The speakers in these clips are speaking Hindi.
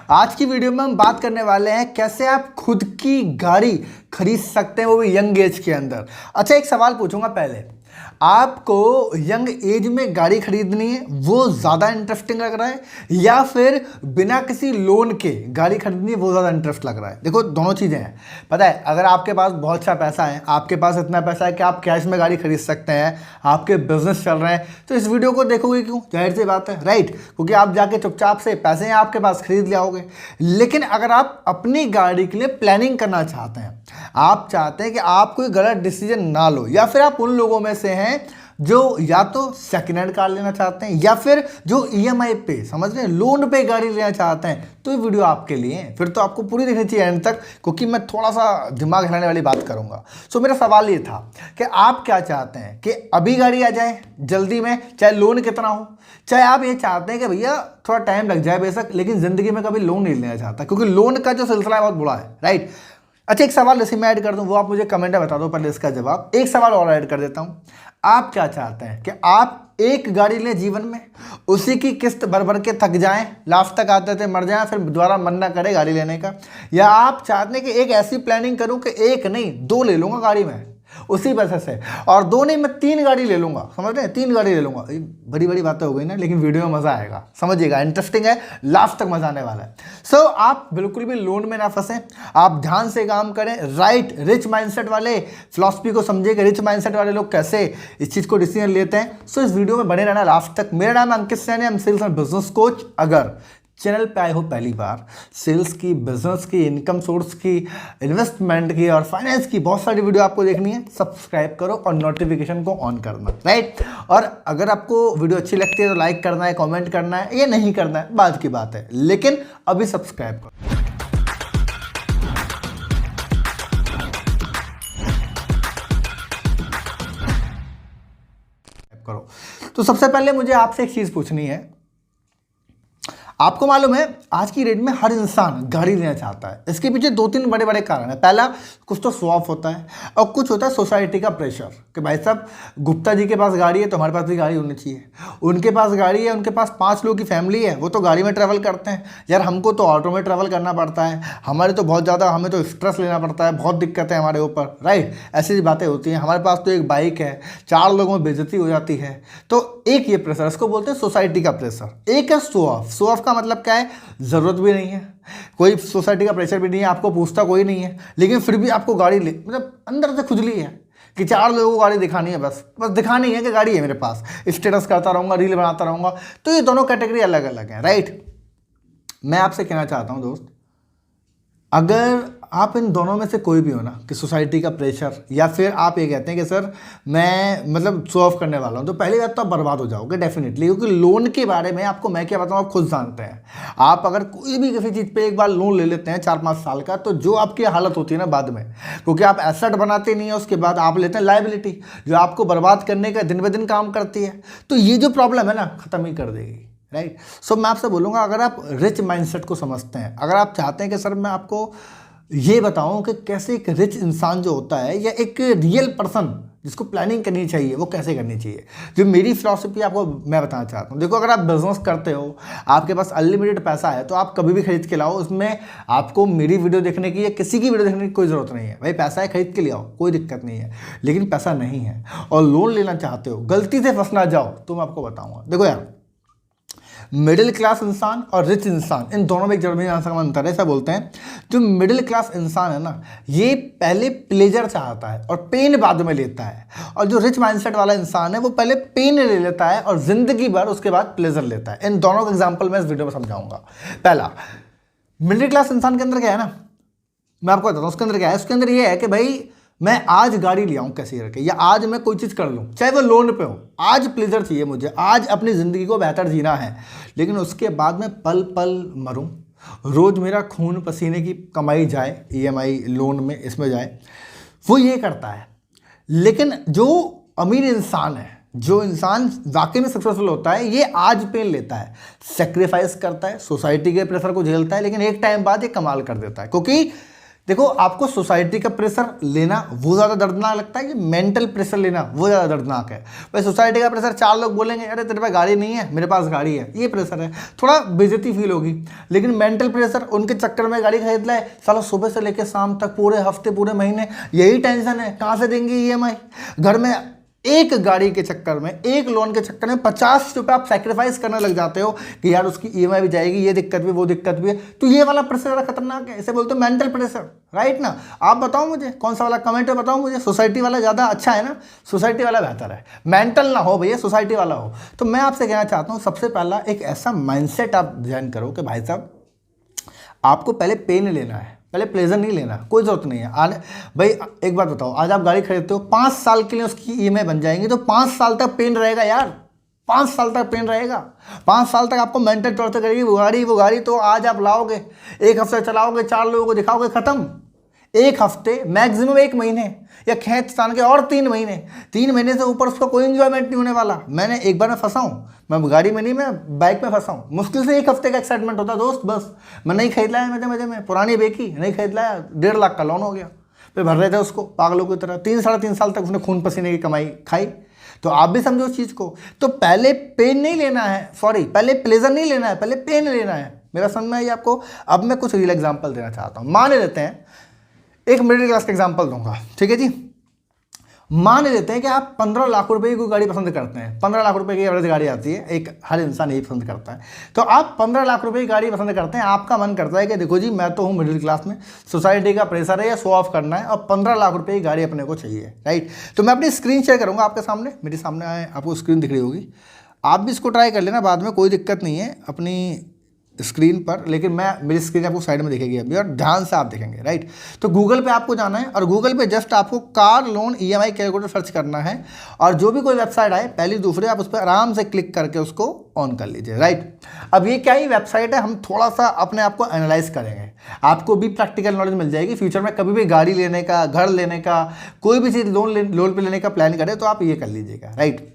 आज की वीडियो में हम बात करने वाले हैं कैसे आप खुद की गाड़ी खरीद सकते हैं, वो भी यंग एज के अंदर। अच्छा, एक सवाल पूछूंगा पहले, आपको यंग एज में गाड़ी खरीदनी है वो ज़्यादा इंटरेस्टिंग लग रहा है या फिर बिना किसी लोन के गाड़ी खरीदनी है वो ज़्यादा इंटरेस्ट लग रहा है? देखो, दोनों चीज़ें हैं। पता है, अगर आपके पास बहुत सा पैसा है, आपके पास इतना पैसा है कि आप कैश में गाड़ी खरीद सकते हैं, आपके बिजनेस चल रहे हैं, तो इस वीडियो को देखोगे क्यों? जाहिर सी बात है, राइट? क्योंकि आप जाके चुपचाप से पैसे हैं आपके पास, खरीद ले आओगे। लेकिन अगर आप अपनी गाड़ी के लिए प्लानिंग करना चाहते हैं, आप चाहते हैं कि आप कोई गलत डिसीजन ना लो, या फिर आप उन लोगों में से हैं जो या तो सेकेंड हैंड कार लेना चाहते हैं या फिर जो ईएमआई पे, समझ रहे हैं, लोन पे गाड़ी लेना चाहते हैं, तो ये वीडियो आपके लिए है। फिर तो आपको पूरी देखनी चाहिए एंड तक, क्योंकि मैं थोड़ा सा दिमाग हिलाने वाली बात करूंगा। सो मेरा सवाल ये था कि आप क्या चाहते हैं कि अभी गाड़ी आ जाए जल्दी में, चाहे लोन कितना हो, चाहे आप ये चाहते हैं कि भैया थोड़ा टाइम लग जाए बेशक, लेकिन जिंदगी में कभी लोन नहीं लेना चाहता, क्योंकि लोन का जो सिलसिला है बहुत बुरा है, राइट? अच्छा, एक सवाल इसी में ऐड कर दूं, वो आप मुझे कमेंट में बता दो, पहले इसका जवाब। एक सवाल और ऐड कर देता हूं, आप क्या चाहते हैं कि आप एक गाड़ी लें जीवन में, उसी की किस्त भर भर के थक जाएं, लास्ट तक आते थे मर जाएं, फिर दोबारा मन ना करे गाड़ी लेने का, या आप चाहते हैं कि एक ऐसी प्लानिंग करूं कि एक नहीं 2 ले लूंगा गाड़ी में उसी पैसे से, और 2 नहीं मैं 3 गाड़ी ले लूंगा, समझ रहे हैं? 3 गाड़ी ले लूंगा। बड़ी बड़ी बातें हो गई ना, लेकिन वीडियो में मजा आएगा, समझिएगा, इंटरेस्टिंग है, लास्ट तक मजा आने वाला है। सो आप बिल्कुल भी लोन में ना फंसें, आप ध्यान से काम करें, राइट? रिच माइंडसेट वाले फिलॉसफी को समझिएगा, रिच माइंडसेट वाले लोग कैसे इस चीज को डिसीजन लेते हैं। सो इस वीडियो में बने रहना लास्ट तक। मेरा नाम अंकित सैनी, हम सेल्स एंड बिजनेस कोच। अगर चैनल पे आए हो पहली बार, सेल्स की, बिजनेस की, इनकम सोर्स की, इन्वेस्टमेंट की और फाइनेंस की बहुत सारी वीडियो आपको देखनी है, सब्सक्राइब करो और नोटिफिकेशन को ऑन करना, राइट? और अगर आपको वीडियो अच्छी लगती है तो लाइक करना है, कमेंट करना है, ये नहीं करना है बाद की बात है, लेकिन अभी सब्सक्राइब करो। तो सबसे पहले मुझे आपसे एक चीज पूछनी है। आपको मालूम है आज की डेट में हर इंसान गाड़ी लेना चाहता है। इसके पीछे 2-3 बड़े बड़े कारण है। पहला, कुछ तो शो ऑफ होता है और कुछ होता है सोसाइटी का प्रेशर कि भाई साहब गुप्ता जी के पास गाड़ी है तो हमारे पास भी गाड़ी होनी चाहिए, उनके पास गाड़ी है, उनके पास 5 लोगों की फैमिली है, वो तो गाड़ी में ट्रैवल करते हैं, यार हमको तो ऑटो में ट्रैवल करना पड़ता है, हमारे तो बहुत ज़्यादा, हमें तो स्ट्रेस लेना पड़ता है, बहुत दिक्कत है हमारे ऊपर, राइट? ऐसी बातें होती हैं। हमारे पास तो एक बाइक है, 4 लोगों में बेइज्जती हो जाती है। तो एक ये प्रेशर, इसको बोलते हैं सोसाइटी का प्रेशर। एक है शो ऑफ। शो ऑफ का मतलब क्या है? जरूरत भी नहीं है, कोई सोसाइटी का प्रेशर भी नहीं है, आपको पूछता कोई नहीं है, लेकिन फिर भी आपको गाड़ी ले, मतलब अंदर से खुजली है कि 4 लोगों को गाड़ी दिखानी है, बस दिखानी है कि गाड़ी है मेरे पास, स्टेटस करता रहूंगा, रील बनाता रहूंगा। तो ये दोनों कैटेगरी अलग अलग हैं, राइट? मैं आपसे कहना चाहता हूं दोस्त, अगर आप इन दोनों में से कोई भी हो ना, कि सोसाइटी का प्रेशर या फिर आप ये कहते हैं कि सर मैं मतलब शो ऑफ करने वाला हूँ, तो पहली बात तो आप बर्बाद हो जाओगे डेफिनेटली, क्योंकि लोन के बारे में आपको मैं क्या बताऊँ, आप खुद जानते हैं। आप अगर कोई भी किसी चीज़ पे एक बार लोन ले लेते हैं 4-5 साल का, तो जो आपकी हालत होती है ना बाद में, क्योंकि आप एसेट बनाते नहीं है, उसके बाद आप लेते हैं लायबिलिटी जो आपको बर्बाद करने का दिन ब दिन काम करती है। तो ये जो प्रॉब्लम है ना, ख़त्म ही कर देगी, राइट? सो मैं आपसे बोलूँगा, अगर आप रिच माइंडसेट को समझते हैं, अगर आप चाहते हैं कि सर मैं आपको ये बताऊं कि कैसे एक रिच इंसान जो होता है या एक रियल पर्सन जिसको प्लानिंग करनी चाहिए वो कैसे करनी चाहिए, जो मेरी फिलॉसफी आपको मैं बताना चाहता हूँ। देखो, अगर आप बिजनेस करते हो, आपके पास अनलिमिटेड पैसा है, तो आप कभी भी खरीद के लाओ, उसमें आपको मेरी वीडियो देखने की या किसी की वीडियो देखने की कोई ज़रूरत नहीं है। भाई पैसा है, खरीद के ले आओ, कोई दिक्कत नहीं है। लेकिन पैसा नहीं है और लोन लेना चाहते हो, गलती से फंस ना जाओ, तो मैं आपको बताऊँगा। देखो यार, मिडिल क्लास इंसान और रिच इंसान, इन दोनों में एक जरूरी आंसर का अंतर है। ऐसा बोलते हैं, जो मिडिल क्लास इंसान है ना, ये पहले प्लेजर चाहता है और पेन बाद में लेता है, और जो रिच माइंडसेट वाला इंसान है वो पहले पेन ले लेता है और जिंदगी भर उसके बाद प्लेजर लेता है। इन दोनों का एग्जाम्पल मैं इस वीडियो में समझाऊंगा। पहला, मिडिल क्लास इंसान के अंदर क्या है ना, मैं आपको बताता हूँ उसके अंदर क्या है। उसके अंदर ये है कि भाई मैं आज गाड़ी ले आऊँ कैसे करके, या आज मैं कोई चीज़ कर लूँ, चाहे वो लोन पे हो, आज प्लेजर चाहिए मुझे, आज अपनी ज़िंदगी को बेहतर जीना है, लेकिन उसके बाद मैं पल पल मरूँ, रोज़ मेरा खून पसीने की कमाई जाए, ईएमआई लोन में इसमें जाए, वो ये करता है। लेकिन जो अमीर इंसान है, जो इंसान वाकई में सक्सेसफुल होता है, ये आज पेन लेता है, सेक्रीफाइस करता है, सोसाइटी के प्रेशर को झेलता है, लेकिन एक टाइम बाद ये कमाल कर देता है। क्योंकि देखो, आपको सोसाइटी का प्रेशर लेना वो ज़्यादा दर्दनाक लगता है कि मेंटल प्रेशर लेना वो ज़्यादा दर्दनाक है? भाई सोसाइटी का प्रेशर, 4 लोग बोलेंगे अरे तेरे पास गाड़ी नहीं है, मेरे पास गाड़ी है, ये प्रेशर है, थोड़ा बेइज्जती फील होगी। लेकिन मेंटल प्रेशर, उनके चक्कर में गाड़ी खरीद लाए, साला सुबह से लेकर शाम तक पूरे हफ्ते पूरे महीने यही टेंशन है, कहाँ से देंगे ईएमआई। घर में एक गाड़ी के चक्कर में, एक लोन के चक्कर में 50 रुपये आप सेक्रीफाइस करने लग जाते हो कि यार उसकी ईएमआई भी जाएगी, ये दिक्कत भी वो दिक्कत भी है। तो ये वाला प्रेशर ज़्यादा खतरनाक है, इसे बोलते हो मेंटल प्रेशर, राइट ना। आप बताओ मुझे कौन सा वाला, कमेंट में बताओ मुझे। सोसाइटी वाला ज़्यादा अच्छा है ना, सोसाइटी वाला बेहतर है? मेंटल ना हो भैया, सोसाइटी वाला हो। तो मैं आपसे कहना चाहता हूँ, सबसे पहला एक ऐसा माइंडसेट आप डिजाइन करो कि भाई साहब आपको पहले पेन लेना है, पहले प्लेजर नहीं लेना, कोई जरूरत नहीं है आने। भाई एक बात बताओ, आज आप गाड़ी खरीदते हो, 5 साल के लिए उसकी ईएमआई बन जाएंगी, तो 5 साल तक पेन रहेगा यार, 5 साल तक पेन रहेगा। 5 साल तक आपको मेंटल टॉर्चर करेगी वो गाड़ी। तो आज आप लाओगे, 1 हफ्ते चलाओगे, 4 लोगों को दिखाओगे, खत्म। 1 हफ्ते, मैक्सिमम 1 महीने, या खेत तान के और 3 महीने, 3 महीने से ऊपर उसका कोई इंजॉयमेंट नहीं होने वाला। मैंने एक बार में फंसा हूँ, मैं गाड़ी में नहीं, मैं बाइक में फंसा हूँ। मुश्किल से 1 हफ्ते का एक्साइटमेंट होता दोस्त, बस। मैं नहीं खरीद लाया, मजे मजे में पुरानी बेकी नहीं खरीद लाया, 1.5 लाख का लोन हो गया, फिर भर रहे थे उसको पागलों की तरह। 3-3.5 साल तक उसने खून पसीने की कमाई खाई। तो आप भी समझो उस चीज़ को। तो पहले पेन नहीं लेना है, सॉरी, पहले प्लेजर नहीं लेना है, पहले पेन लेना है। मेरा समझ में आई आपको? अब मैं कुछ रियल एग्जाम्पल देना चाहता हूँ। मान लेते हैं, एक मिडिल क्लास का एग्जांपल दूंगा, ठीक है जी। मान लेते हैं कि आप 15 लाख रुपए की कोई गाड़ी पसंद करते हैं। 15 लाख रुपए की एवरेज गाड़ी आती है, एक हर इंसान यही पसंद करता है। तो आप 15 लाख रुपए की गाड़ी पसंद करते हैं, आपका मन करता है कि देखो जी मैं तो हूँ मिडिल क्लास में, सोसाइटी का प्रेशर है या शो ऑफ करना है, और 15 लाख रुपए की गाड़ी अपने को चाहिए, राइट। तो मैं अपनी स्क्रीन शेयर करूँगा आपके सामने, मेरे सामने आए, आपको स्क्रीन दिख रही होगी। आप भी इसको ट्राई कर लेना बाद में, कोई दिक्कत नहीं है अपनी स्क्रीन पर, लेकिन मेरी स्क्रीन आपको साइड में दिखेगी अभी, और ध्यान से आप देखेंगे, राइट। तो गूगल पे आपको जाना है, और गूगल पे जस्ट आपको car loan EMI calculator search करना है, और जो भी कोई वेबसाइट आए पहली दूसरी आप उस पर आराम से क्लिक करके उसको ऑन कर लीजिए, राइट। अब ये क्या ही वेबसाइट है, हम थोड़ा सा अपने आप को एनालाइज करेंगे, आपको भी प्रैक्टिकल नॉलेज मिल जाएगी। फ्यूचर में कभी भी गाड़ी लेने का, घर लेने का, कोई भी चीज़ लोन पे लेने का प्लान करें तो आप ये कर लीजिएगा, राइट।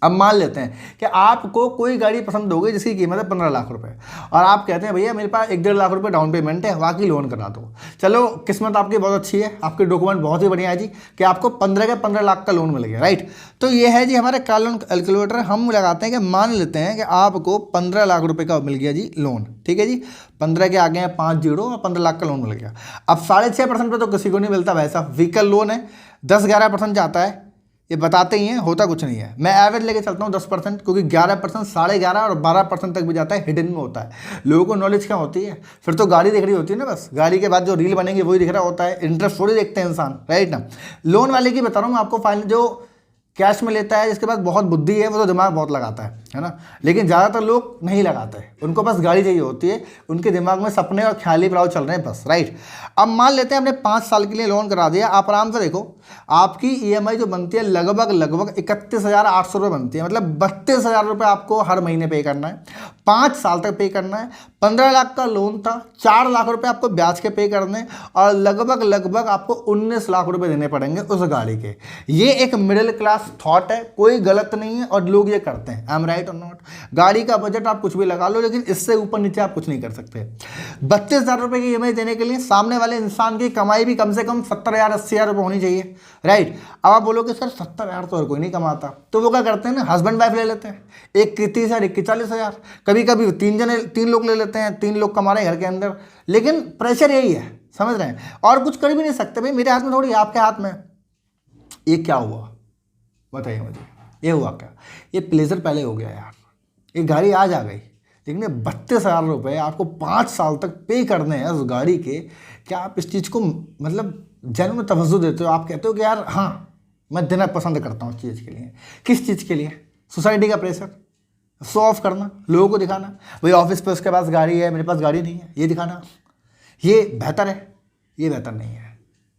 अब मान लेते हैं कि आपको कोई गाड़ी पसंद हो गई जिसकी कीमत है 15 लाख रुपए, और आप कहते हैं भैया मेरे पास 1-1.5 लाख रुपए डाउन पेमेंट है, बाकी लोन करा दो। चलो किस्मत आपकी बहुत अच्छी है, आपके डॉक्यूमेंट बहुत ही बढ़िया है जी, कि आपको 15 लाख का लोन मिल गया, राइट। तो ये है जी हमारे कार लोन कैलकुलेटर। हम लगाते हैं कि मान लेते हैं कि आपको 15 लाख रुपये का मिल गया जी लोन, ठीक है जी। 15 के आगे हैं 5 जीरो, और 15 लाख का लोन मिल गया। अब 6.5% पर तो किसी को नहीं मिलता भाई साहब, व्हीकल लोन है, 10-11% जाता है, ये बताते ही हैं, होता कुछ नहीं है। मैं एवरेज लेके चलता हूँ 10%, क्योंकि 11%, 11.5% और 12% तक भी जाता है, हिडन में होता है। लोगों को नॉलेज क्या होती है, फिर तो गाड़ी दिख रही होती है ना, बस गाड़ी के बाद जो रील बनेंगे वही दिख रहा होता है, इंटरेस्ट थोड़ी देखते हैं इंसान, राइट ना। लोन वाले की बता रहा हूँ मैं आपको, फाइनल जो कैश में लेता है, जिसके पास बहुत बुद्धि है, वो तो दिमाग बहुत लगाता है ना। लेकिन ज़्यादातर लोग नहीं लगाते, उनको बस गाड़ी चाहिए होती है, उनके दिमाग में सपने और ख्याली पड़ाव चल रहे हैं बस, राइट। अब मान लेते हैं हमने 5 साल के लिए लोन करा दिया। आप आराम से देखो, आपकी ईएमआई जो बनती है लगभग 31,800 रुपये बनती है, मतलब 32,000 रुपये आपको हर महीने पे करना है, 5 साल तक पे करना है। 15 लाख का लोन था, 4 लाख रुपए आपको ब्याज के पे करने, और लगभग आपको 19 लाख रुपए देने पड़ेंगे उस गाड़ी के। ये एक मिडिल क्लास थॉट है, कोई गलत नहीं है, और लोग ये करते हैं। आई एम राइट और नॉट? गाड़ी का बजट आप कुछ भी लगा लो, लेकिन इससे ऊपर नीचे आप कुछ नहीं कर सकते। 32,000 रुपये की ईएमआई देने के लिए सामने वाले इंसान की कमाई भी कम से कम 70,000 80,000 रुपये होनी चाहिए, राइट। अब आप बोलोगे सर 70,000 तो और कोई नहीं कमाता, तो वो क्या करते हैं ना, हस्बैंड वाइफ ले लेते हैं, एक की 30,000, एक की 40,000, कभी कभी 3 लोग ले लेते हैं, 3 लोग कमा रहे हैं घर के अंदर। लेकिन प्रेशर यही है, समझ रहे हैं, और कुछ कर भी नहीं सकते भाई, मेरे हाथ में थोड़ी, आपके हाथ में। ये क्या हुआ बताइए मुझे, ये हुआ क्या? ये प्लेजर पहले हो गया यार, ये गाड़ी आज आ गई, लेकिन 32,000 रुपये आपको 5 साल तक पे करने हैं उस गाड़ी के। क्या आप इस चीज़ को मतलब जन्म में तवज्जो देते हो? आप कहते हो कि यार हाँ मैं देना पसंद करता हूँ उस चीज़ के लिए। किस चीज़ के लिए? सोसाइटी का प्रेशर, शो ऑफ करना, लोगों को दिखाना, भाई ऑफिस पे उसके पास गाड़ी है, मेरे पास गाड़ी नहीं है, ये दिखाना। ये बेहतर है? ये बेहतर नहीं है,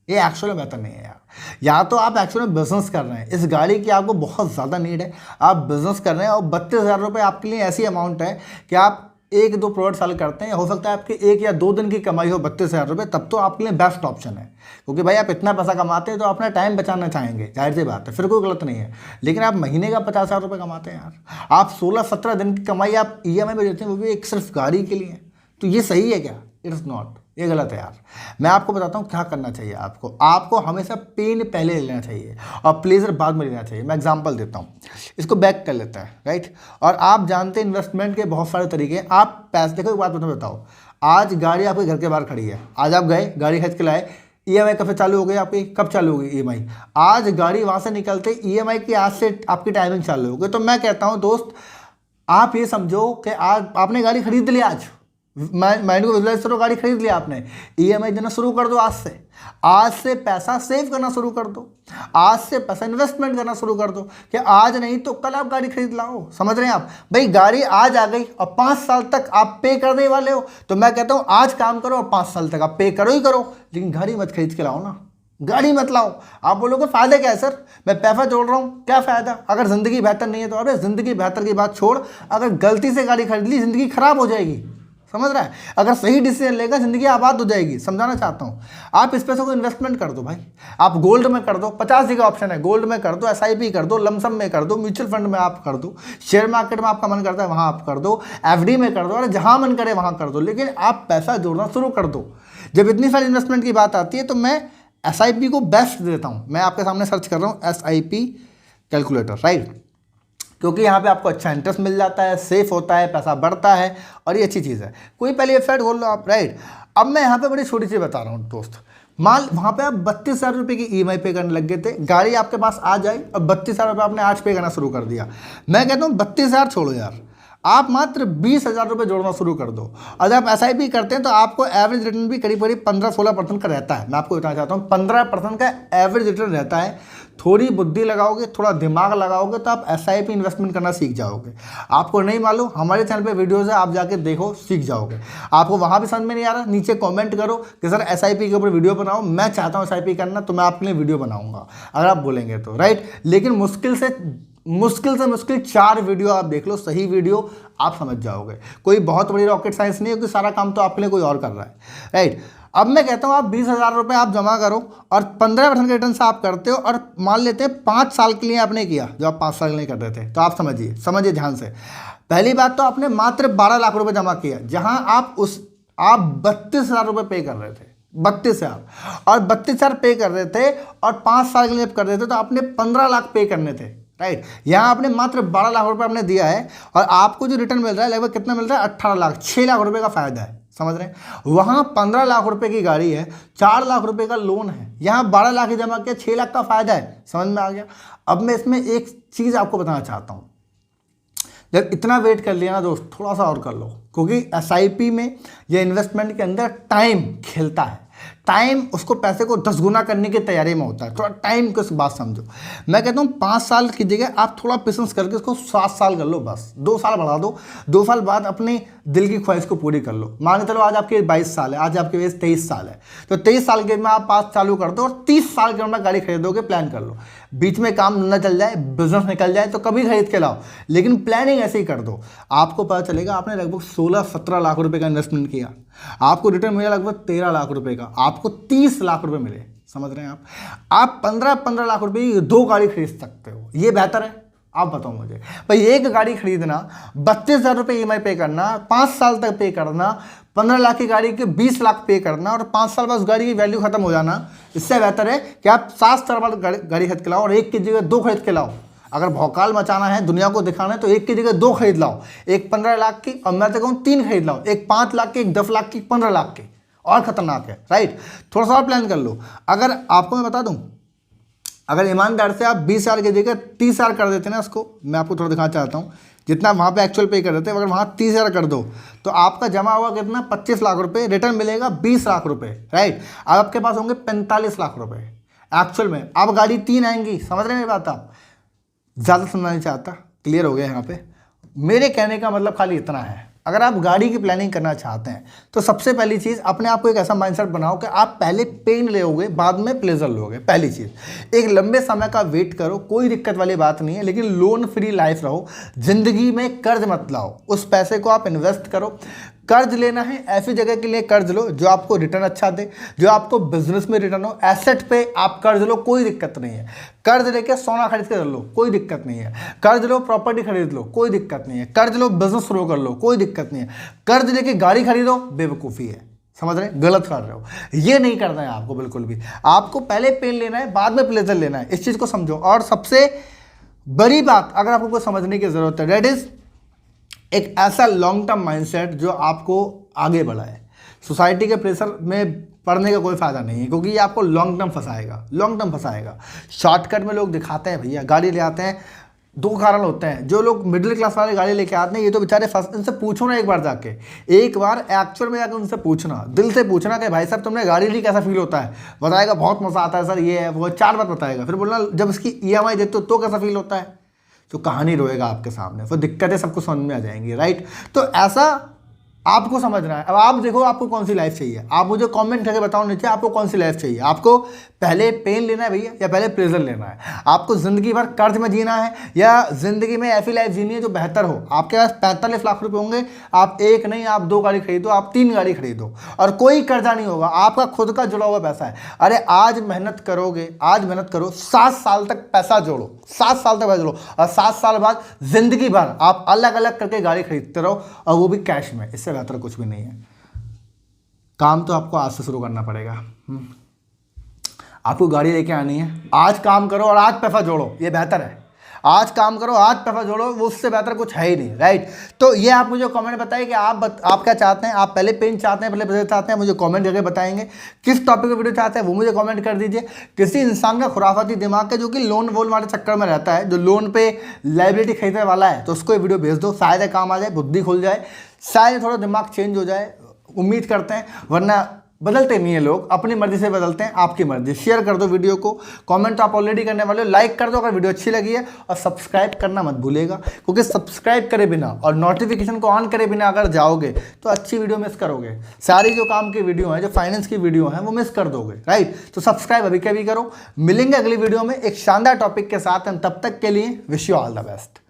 ये एक्चुअल में बेहतर नहीं है यार। या तो आप एक्चुअल में बिजनेस कर रहे हैं, इस गाड़ी की आपको बहुत ज़्यादा नीड है, आप बिजनेस कर रहे हैं, और 32,000 रुपये आपके लिए ऐसी अमाउंट है कि आप 1-2 प्रोडक्ट सेल करते हैं, हो सकता है आपकी 1 या 2 दिन की कमाई हो 32,000 रुपये, तब तो आपके लिए बेस्ट ऑप्शन है। क्योंकि भाई आप इतना पैसा कमाते हैं तो अपना टाइम बचाना चाहेंगे, जाहिर सी बात है, फिर कोई गलत नहीं है। लेकिन आप महीने का 50,000 रुपये कमाते हैं यार, आप 16-17 दिन की कमाई आप ईएमआई में देते हैं, वो भी एक सिर्फ गाड़ी के लिए। तो ये सही है क्या? इट इज़ नॉट, ये गलत है यार। मैं आपको बताता हूँ क्या करना चाहिए आपको हमेशा पेन पहले ले लेना चाहिए और प्लेजर बाद में लेना चाहिए। मैं एग्जांपल देता हूँ, इसको बैक कर लेता है, राइट। और आप जानते हैं इन्वेस्टमेंट के बहुत सारे तरीके हैं। आप पैसे, देखो एक बात बताओ, आज गाड़ी आपके घर के बाहर खड़ी है, आज आप गए गाड़ी खरीद के लाए, EMI कब से चालू हो गई आपकी? कब चालू हो गई EMI? आज गाड़ी वहाँ से निकलते EMI की आज से आपकी टाइमिंग चालू हो गई। तो मैं कहता हूँ दोस्त, आप ये समझो कि आज आपने गाड़ी खरीद ली, आज माइंड को विजुलाइज करो, गाड़ी खरीद लिया आपने, EMI देना शुरू कर दो। आज से पैसा सेव करना शुरू कर दो, आज से पैसा इन्वेस्टमेंट करना शुरू कर दो कि आज नहीं तो कल आप गाड़ी खरीद लाओ। समझ रहे हैं आप? भाई गाड़ी आज आ गई और 5 साल तक आप पे करने वाले हो, तो मैं कहता हूं आज काम करो और 5 साल तक आप पे करो ही करो, लेकिन गाड़ी मत खरीद के लाओ ना, गाड़ी मत लाओ। आप बोलोगे फायदा क्या है सर, मैं पैसा जोड़ रहा हूँ, क्या फायदा? अगर जिंदगी बेहतर नहीं है तो अरे जिंदगी बेहतर की बात छोड़, अगर गलती से गाड़ी खरीद ली जिंदगी खराब हो जाएगी। समझ रहा है? अगर सही डिसीजन लेगा जिंदगी आबाद हो जाएगी। समझाना चाहता हूँ, आप इस पैसे को इन्वेस्टमेंट कर दो भाई, आप गोल्ड में कर दो, 50 जगह ऑप्शन है, गोल्ड में कर दो, SIP कर दो, लमसम में कर दो, म्यूचुअल फंड में आप कर दो, शेयर मार्केट में आपका मन करता है वहाँ आप कर दो, FD में कर दो, अरे जहाँ मन करे वहाँ कर दो, लेकिन आप पैसा जोड़ना शुरू कर दो। जब इतनी सारी इन्वेस्टमेंट की बात आती है तो मैं SIP को बेस्ट देता हूँ। मैं आपके सामने सर्च कर रहा हूँ SIP कैलकुलेटर, राइट, क्योंकि यहाँ पे आपको अच्छा इंटरेस्ट मिल जाता है, सेफ होता है, पैसा बढ़ता है और ये अच्छी चीज़ है। कोई पहले वेबसाइट खोल लो आप, राइट। अब मैं यहाँ पे बड़ी छोटी सी बता रहा हूँ दोस्त, मान वहाँ पे आप 32,000 रुपये की EMI पे करने लग गए थे, गाड़ी आपके पास आ जाए और 32,000 रुपये आपने आज पे करना शुरू कर दिया। मैं कहता हूँ 32,000 छोड़ो यार, आप मात्र 20,000 रुपये जोड़ना शुरू कर दो। अगर आप SIP करते हैं तो आपको एवरेज रिटर्न भी करीब 15-16% का रहता है। मैं आपको बताना चाहता हूँ 15% का एवरेज रिटर्न रहता है। थोड़ी बुद्धि लगाओगे, थोड़ा दिमाग लगाओगे तो आप SIP इन्वेस्टमेंट करना सीख जाओगे। आपको नहीं मालूम, हमारे चैनल पे वीडियोज़ है, आप जाके देखो, सीख जाओगे। आपको वहाँ भी समझ में नहीं आ रहा, नीचे कमेंट करो कि सर SIP के ऊपर वीडियो बनाओ, मैं चाहता हूँ SIP करना, तो मैं आपके लिए वीडियो बनाऊँगा अगर आप बोलेंगे तो, राइट। लेकिन मुश्किल से मुश्किल 4 वीडियो आप देख लो, सही वीडियो, आप समझ जाओगे। कोई बहुत बड़ी रॉकेट साइंस नहीं है कि सारा काम तो आपके लिए कोई और कर रहा है, राइट। अब मैं कहता हूँ आप 20,000 रुपये आप जमा करो और 15% के रिटर्न से आप करते हो, और मान लेते हैं 5 साल के लिए आपने किया, जो आप 5 साल के लिए कर रहे थे, तो आप समझिए ध्यान से। पहली बात तो आपने मात्र 12 लाख रुपये जमा किया, जहाँ आप 32,000 रुपये पे कर रहे थे, 32,000, और 32,000 पे कर रहे थे और 5 साल के लिए कर रहे थे, तो आपने 15 लाख पे करने थे, राइट। यहाँ आपने मात्र 12 लाख रुपए आपने दिया है और आपको जो रिटर्न मिल रहा है लगभग कितना मिल रहा है? 18 लाख, 6 लाख रुपए का फायदा है। समझ रहे हैं? वहाँ 15 लाख रुपए की गाड़ी है, 4 लाख रुपए का लोन है, यहाँ 12 लाख ही जमा किया, 6 लाख का फायदा है। समझ में आ गया? अब मैं इसमें एक चीज़ आपको बताना चाहता हूँ, जब इतना वेट कर लिया ना दोस्त, थोड़ा सा और कर लो, क्योंकि SIP में या इन्वेस्टमेंट के अंदर टाइम खेलता है। टाइम उसको पैसे को 10 गुना करने की तैयारी में होता है। थोड़ा टाइम को इस बात समझो। मैं कहता हूँ 5 साल की जगह आप थोड़ा पेशेंस करके इसको 7 साल कर लो, बस 2 साल बढ़ा दो। 2 साल बाद अपनी दिल की ख्वाहिश को पूरी कर लो। मान के चलो आज आपकी 22 साल है, आज आपकी एज 23 साल है, तो 23 साल के में आप 5 चालू कर दो और 30 साल के अंदर गाड़ी खरीदोगे। प्लान कर लो, बीच में काम न चल जाए, बिजनेस निकल जाए तो कभी खरीद के लाओ, लेकिन प्लानिंग ऐसे ही कर दो। आपको पता चलेगा आपने लगभग 16-17 लाख रुपए का इन्वेस्टमेंट किया, आपको रिटर्न मिला लगभग 13 लाख रुपए का, आपको 30 लाख रुपए मिले। समझ रहे हैं आप 15-15 लाख रुपए की 2 गाड़ी खरीद सकते हो। ये बेहतर है? आप बताओ मुझे भाई, एक गाड़ी खरीदना, 32,000 रुपये EMI पे करना, 5 साल तक पे करना, 15 लाख की गाड़ी के 20 लाख पे करना और 5 साल बाद उस गाड़ी की वैल्यू खत्म हो जाना। इससे बेहतर है कि आप 7 साल बाद गाड़ी खरीद के लाओ और एक की जगह 2 खरीद के लाओ। अगर भौकाल मचाना है, दुनिया को दिखाना है, तो एक की जगह 2 खरीद लाओ। एक 15 लाख की, और मैं तो कहूँ 3 खरीद लाओ, एक 5 लाख की, एक 10 लाख की, 15 लाख की, और खतरनाक है, राइट। थोड़ा सा और प्लान कर लो। अगर आपको मैं बता दूं, अगर ईमानदार से आप 20,000 की जगह 30,000 कर देते ना, इसको मैं आपको थोड़ा दिखाना चाहता हूँ, जितना वहाँ पे एक्चुअल पे कर देते हैं, अगर वहाँ 30,000 कर दो तो आपका जमा हुआ कितना? 25 लाख रुपए, रिटर्न मिलेगा 20 लाख रुपए, राइट। अब आपके पास होंगे 45 लाख रुपए एक्चुअल में। अब गाड़ी 3 आएंगी। समझ रहे हैं मेरी बात? आप ज़्यादा समझना नहीं चाहता, क्लियर हो गया यहाँ पे। मेरे कहने का मतलब खाली इतना है, अगर आप गाड़ी की प्लानिंग करना चाहते हैं तो सबसे पहली चीज़, अपने आप को एक ऐसा माइंडसेट बनाओ कि आप पहले पेन लोगे, बाद में प्लेजर लोगे। पहली चीज़, एक लंबे समय का वेट करो, कोई दिक्कत वाली बात नहीं है, लेकिन लोन फ्री लाइफ रहो, जिंदगी में कर्ज मत लाओ। उस पैसे को आप इन्वेस्ट करो, कर्ज लेना है ऐसी जगह के लिए कर्ज लो जो आपको रिटर्न अच्छा दे, जो आपको बिजनेस में रिटर्न हो। एसेट पे आप कर्ज लो, कोई दिक्कत नहीं है। कर्ज लेके सोना खरीद के लो, कोई दिक्कत नहीं है। कर्ज लो प्रॉपर्टी खरीद लो, कोई दिक्कत नहीं है। कर्ज लो बिजनेस शुरू कर लो, कोई दिक्कत नहीं है। कर्ज लेके गाड़ी खरीदो, बेवकूफ़ी है, समझ रहे हैं, गलत कर रहे हो। ये नहीं करना है आपको बिल्कुल भी। आपको पहले पेन लेना है, बाद में प्लेजर लेना है, इस चीज़ को समझो। और सबसे बड़ी बात अगर आपको कुछ समझने की जरूरत है, दैट इज एक ऐसा लॉन्ग टर्म माइंडसेट जो आपको आगे बढ़ाए। सोसाइटी के प्रेशर में पढ़ने का कोई फायदा नहीं है, क्योंकि ये आपको लॉन्ग टर्म फंसाएगा, लॉन्ग टर्म फंसाएगा। शॉर्टकट में लोग दिखाते हैं भैया, गाड़ी ले आते हैं। दो कारण होते हैं, जो लोग मिडिल क्लास वाले गाड़ी लेके आते हैं, ये तो बेचारे फंस। इनसे पूछो ना एक बार जाके, एक बार एक्चुअल में जाकर उनसे पूछना, दिल से पूछना कि भाई साहब तुमने गाड़ी ली, कैसा फील होता है। बताएगा बहुत मज़ा आता है सर, ये है वो, 4 बात बताएगा। फिर बोलना जब इसकी EMI देते हो तो कैसा फील होता है, तो कहानी रोएगा आपके सामने, फिर दिक्कतें सबको समझ में आ जाएंगी, राइट। तो ऐसा आपको समझना है। अब आप देखो आपको कौन सी लाइफ चाहिए, आप मुझे कमेंट करके बताओ नीचे आपको कौन सी लाइफ चाहिए। आपको पहले पेन लेना है भैया या पहले प्लेजर लेना है? आपको ज़िंदगी भर कर्ज में जीना है या ज़िंदगी में ऐसी लाइफ जीनी है जो बेहतर हो? आपके पास 45 लाख रुपए होंगे, आप एक नहीं आप 2 गाड़ी खरीदो, आप 3 गाड़ी खरीदो, और कोई कर्जा नहीं होगा, आपका खुद का जुड़ा हुआ पैसा है। अरे आज मेहनत करोगे, आज मेहनत करो, 7 साल तक पैसा जोड़ो, 7 साल तक पैसा जोड़ो, और 7 साल बाद जिंदगी भर आप अलग अलग करके गाड़ी खरीदते रहो, और वो भी कैश में। इससे बेहतर कुछ भी नहीं है। काम तो आपको आज से शुरू करना पड़ेगा। आपको गाड़ी लेके आनी है, आज काम करो और आज पैसा जोड़ो, ये बेहतर है। आज काम करो, आज पैसा जोड़ो, वो उससे बेहतर कुछ है ही नहीं, राइट। तो ये आप मुझे कमेंट बताइए कि आप क्या चाहते हैं। आप पहले पेन चाहते हैं, पहले प्लेजर चाहते हैं, मुझे कमेंट करके बताएंगे। किस टॉपिक पे वीडियो चाहते हैं वो मुझे कमेंट कर दीजिए। किसी इंसान का खुराफाती दिमाग है जो कि लोन वोन वाले चक्कर में रहता है, जो लोन पे लाइबिलिटी खरीदने वाला है, तो उसको ये वीडियो भेज दो, शायद काम आ जाए, बुद्धि खुल जाए, शायद थोड़ा दिमाग चेंज हो जाए। उम्मीद करते हैं, वरना बदलते नहीं है लोग, अपनी मर्जी से बदलते हैं। आपकी मर्जी। शेयर कर दो वीडियो को, कमेंट आप ऑलरेडी करने वाले हो, लाइक कर दो अगर वीडियो अच्छी लगी है, और सब्सक्राइब करना मत भूलेगा, क्योंकि सब्सक्राइब करे बिना और नोटिफिकेशन को ऑन करे बिना अगर जाओगे तो अच्छी वीडियो मिस करोगे। सारी जो काम की वीडियो है, जो फाइनेंस की वीडियो है, वो मिस कर दोगे, राइट। तो सब्सक्राइब अभी कभी करो। मिलेंगे अगली वीडियो में एक शानदार टॉपिक के साथ, तब तक के लिए wish you all the best.